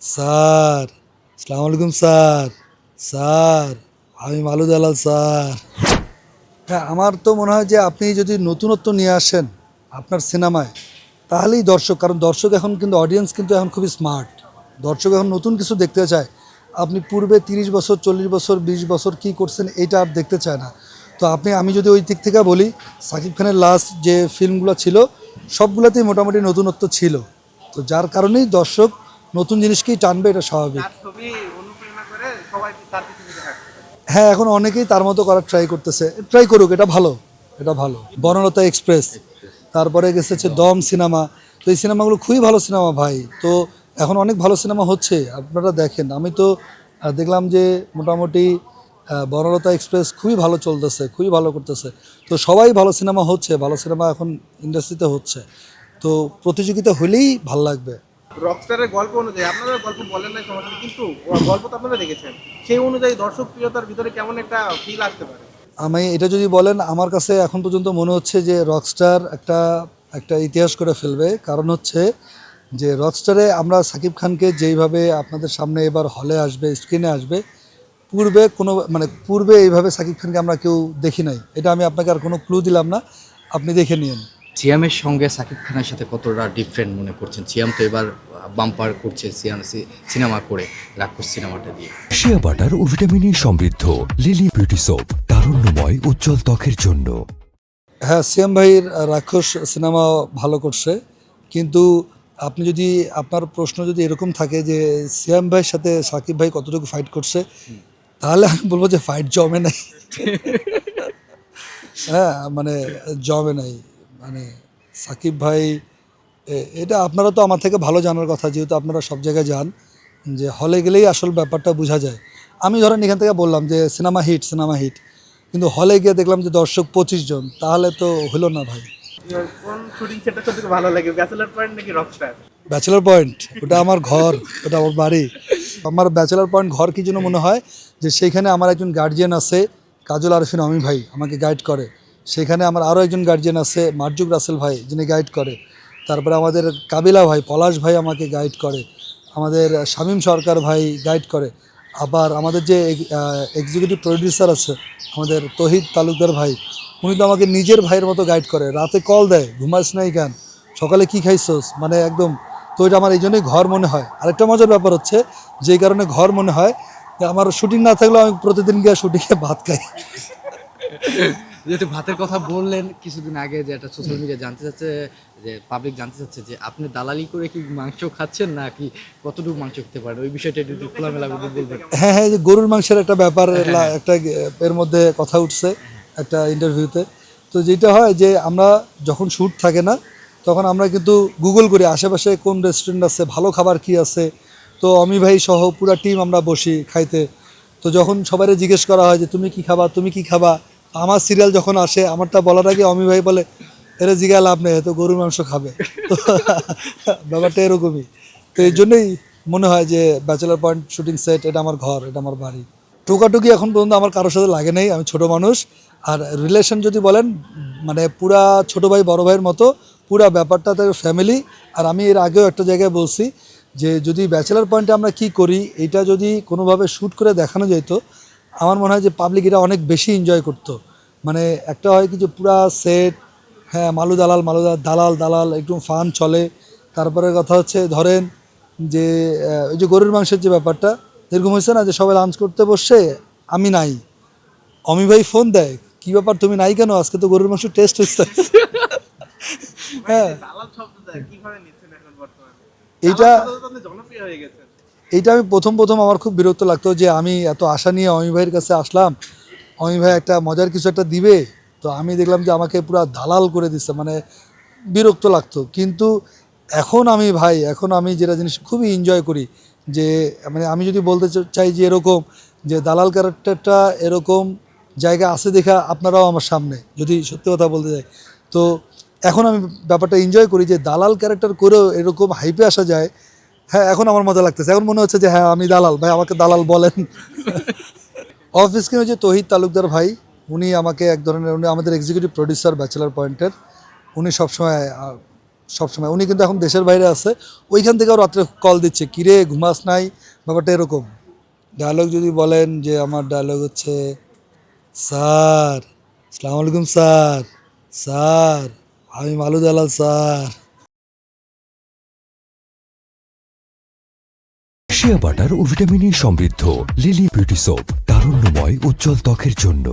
Sir, আসসালামু আলাইকুম sir. Sir, আমি মালু দালাল স্যার। হ্যাঁ, আমার তো মনে হয় যে আপনি যদি নতুনত্ব নিয়ে আসেন আপনার সিনেমায়, তাহলেই দর্শক, কারণ দর্শক এখন কিন্তু অডিয়েন্স কিন্তু এখন খুবই স্মার্ট। দর্শক এখন নতুন কিছু দেখতে চায়। আপনি পূর্বে 30 বছর, 40 বছর, 20 বছর কী করছেন এইটা আর দেখতে চায় না। তো আমি যদি ওই দিক থেকে বলি, সাকিব খানের লাস্ট যে ফিল্মগুলো ছিল সবগুলোতেই মোটামুটি নতুনত্ব ছিল। তো যার কারণেই দর্শক নতুন জিনিসকেই টানবে, এটা স্বাভাবিক। তার ছবি অনুপ্রেরণা করে সবাই তার পিছনে পিছনে হাঁটছে। হ্যাঁ, এখন অনেকেই তার মতো করার ট্রাই করতেছে, ট্রাই করুক, এটা ভালো। এটা ভালো। বনলতা এক্সপ্রেস, তারপরে গেছে হচ্ছে দম সিনেমা। তো এই সিনেমাগুলো খুবই ভালো সিনেমা ভাই। তো এখন অনেক ভালো সিনেমা হচ্ছে, আপনারা দেখেন। আমি তো দেখলাম যে মোটামুটি বনলতা এক্সপ্রেস খুবই ভালো চলতেছে, খুবই ভালো করতেছে। তো সবাই ভালো সিনেমা হচ্ছে, ভালো সিনেমা এখন ইন্ডাস্ট্রিতে হচ্ছে। তো প্রতিযোগিতা হলেই ভাল লাগবে। রকস্টারের গল্প অনুযায়ী আপনারা গল্প বলেন নাই সমস্যা নেই, কিন্তু গল্প তো আপনারা দেখেছেন, সেই অনুযায়ী দর্শক প্রিয়তার ভিতরে কেমন একটা ফিল আসতে পারে? আমি এটা যদি বলেন, আমার কাছে এখন পর্যন্ত মনে হচ্ছে যে রকস্টার একটা একটা ইতিহাস করে ফেলবে। কারণ হচ্ছে যে রকস্টারে আমরা সাকিব খানকে যেইভাবে আপনাদের সামনে এবার হলে আসবে, স্ক্রিনে আসবে, পূর্বে কোনো মানে পূর্বে এইভাবে সাকিব খানকে আমরা কেউ দেখি নাই। এটা আমি আপনাকে আর কোনো ক্লু দিলাম না, আপনি দেখে নিন। সিয়ামের সঙ্গে সাকিব খানের সাথে কতটা ডিফারেন্ট মনে করছেন? সিয়াম তো এবার বাম্পার করছে সিনেমা করে, রাক্ষস সিনেমাটা দিয়ে। শিয়া বাটার ও ভিটামিন সমৃদ্ধ লিলি বিউটি সোপ, তারুণ্যময় উজ্জ্বল ত্বকের জন্য। হ্যাঁ, সিয়াম ভাইয়ের রাক্ষস সিনেমা ভালো করছে, কিন্তু আপনি যদি, আপনার প্রশ্ন যদি এরকম থাকে যে সিয়াম ভাইয়ের সাথে সাকিব ভাই কতটুকু ফাইট করছে, তাহলে আমি বলবো যে ফাইট জমে নাই। হ্যাঁ, মানে জমে নাই। মানে সাকিব ভাই, এটা আপনারা তো আমার থেকে ভালো জানার কথা, যেহেতু আপনারা সব জায়গায় যান, যে হলে গেলেই আসল ব্যাপারটা বোঝা যায়। আমি ধরেন এখান থেকে বললাম যে সিনেমা হিট, সিনেমা হিট, কিন্তু হলে গিয়ে দেখলাম যে দর্শক 25 জন, তাহলে তো হলো না ভাই। কোন শুটিং সেটটা সবথেকে ভালো লাগে, ব্যাচেলার পয়েন্ট নাকি রকস্টার? ব্যাচেলার পয়েন্ট, ওটা আমার ঘর, ওটা আমার বাড়ি। আমার ব্যাচেলার পয়েন্ট ঘর কি জন্য মনে হয়, যে সেইখানে আমার একজন গার্জিয়ান আছে, কাজল আরফিন অমি ভাই আমাকে গাইড করে। সেখানে আমার আরও একজন গার্জিয়ান আছে, মার্জুক রাসেল ভাই, যিনি গাইড করে। তারপরে আমাদের কাবিলা ভাই, পলাশ ভাই আমাকে গাইড করে। আমাদের শামীম সরকার ভাই গাইড করে। আবার আমাদের যে এক্সিকিউটিভ প্রডিউসার আছে, আমাদের তহিদ তালুকদার ভাই, উনি তো আমাকে নিজের ভাইয়ের মতো গাইড করে। রাতে কল দেয়, ঘুমাস নাই কেন, সকালে কি খাইছোস, মানে একদম। তো এটা আমার এই জন্যই ঘর মনে হয়। আরেকটা মজার ব্যাপার হচ্ছে, যেই কারণে ঘর মনে হয়, যে আমার শুটিং না থাকলেও আমি প্রতিদিন গিয়ে শুটিংয়ে ভাত খাই। যেহেতু ভাতের কথা বললেন কিছুদিন আগে, যে একটা সোশ্যাল মিডিয়া জানতে চাচ্ছে, যে পাবলিক জানতে চাচ্ছে যে আপনি দালালি করে কি মাংস খাচ্ছেন, নাকি কতটুকু মাংস খেতে পারেন, ওই বিষয়টা একটু খোলামেলা করে বলবেন। হ্যাঁ হ্যাঁ, যে গরুর মাংসের একটা ব্যাপার, একটা এর মধ্যে কথা উঠছে একটা ইন্টারভিউতে। তো যেটা হয় যে আমরা যখন শ্যুট থাকে না, তখন আমরা কিন্তু গুগল করি আশেপাশে কোন রেস্টুরেন্ট আছে, ভালো খাবার কি আছে। তো অমি ভাই সহ পুরো টিম আমরা বসি খাইতে। তো যখন সবাই জিজ্ঞেস করা হয় যে তুমি কি খাবা, তুমি কি খাবা, আমার সিরিয়াল যখন আসে, আমারটা বলার আগে অমি ভাই বলে, এরা জিজ্ঞা লাভ নেই, তো গরুর মাংস খাবে। তো ব্যাপারটা এরকমই। তো এই জন্যই মনে হয় যে ব্যাচেলার পয়েন্ট শুটিং সেট, এটা আমার ঘর, এটা আমার বাড়ি। টোকাটুকি এখন পর্যন্ত আমার কারোর সাথে লাগে নেই, আমি ছোট মানুষ। আর রিলেশন যদি বলেন, মানে পুরা ছোট ভাই বড় ভাইয়ের মতো, পুরা ব্যাপারটা তার ফ্যামিলি। আর আমি এর আগেও একটা জায়গায় বলছি যে যদি ব্যাচেলার পয়েন্টে আমরা কি করি, এটা যদি কোনোভাবে শ্যুট করে দেখানো যেত, আমার মনে হয় যে পাবলিক এটা অনেক বেশি এনজয় করতো। মানে একটা হয় কি যে পুরা সেট, হ্যাঁ, মালু দালাল, মালু দালাল দালাল একদম ফান চলে। তারপরে কথা হচ্ছে ধরেন যে ওই যে গরুর মাংসের যে ব্যাপারটা, এরকম হয়েছে না যে সবাই লাঞ্চ করতে বসছে, আমি নাই, অমি ভাই ফোন দেয়, কি ব্যাপার তুমি নাই কেন, আজকে তো গরুর মাংস টেস্ট হচ্ছে। হ্যাঁ, দালাল শব্দটা কিভাবে নিচ্ছেন এখন বর্তমানে? এইটা দালাল শব্দটা তো আপনি জনপ্রিয় হয়ে গেছেন। এইটা আমি প্রথম প্রথম আমার খুব বিরক্ত লাগতো, যে আমি এত আশা নিয়ে অমি ভাইয়ের কাছে আসলাম, অমি ভাই একটা মজার কিছু একটা দিবে, তো আমি দেখলাম যে আমাকে পুরো দালাল করে দিচ্ছে, মানে বিরক্ত লাগতো। কিন্তু এখন আমি যেটা জিনিস খুবই এনজয় করি, যে মানে আমি যদি বলতে চাই যে এরকম, যে দালাল ক্যারেক্টারটা এরকম জায়গা আছে দেখা আপনারাও আমার সামনে, যদি সত্যি কথা বলতে যাই, তো এখন আমি ব্যাপারটা এনজয় করি যে দালাল ক্যারেক্টার করেও এরকম হাইপে আসা যায়। হ্যাঁ, এখন আমার মজা লাগতেছে, এখন মনে হচ্ছে যে হ্যাঁ আমি দালাল, ভাই আমাকে দালাল বলেন। অফ স্ক্রিনে যে তহিদ তালুকদার ভাই, উনি আমাকে এক ধরনের, উনি আমাদের এক্সিকিউটিভ প্রডিউসার ব্যাচেলার পয়েন্টের। উনি সবসময় সবসময়। উনি কিন্তু এখন দেশের বাইরে আছে, ওইখান থেকেও রাত্রে কল দিচ্ছে, কিরে ঘুমাস নাই, ব্যাপারটা এরকম। ডায়লগ যদি বলেন যে আমার ডায়লগ হচ্ছে, স্যার আসসালামু আলাইকুম স্যার, স্যার আমি মালু দালাল স্যার। শিয়া বাটার ও ভিটামিন ই সমৃদ্ধ লিলি বিউটি সোপ, তারুণ্যময় উজ্জ্বল ত্বকের জন্য।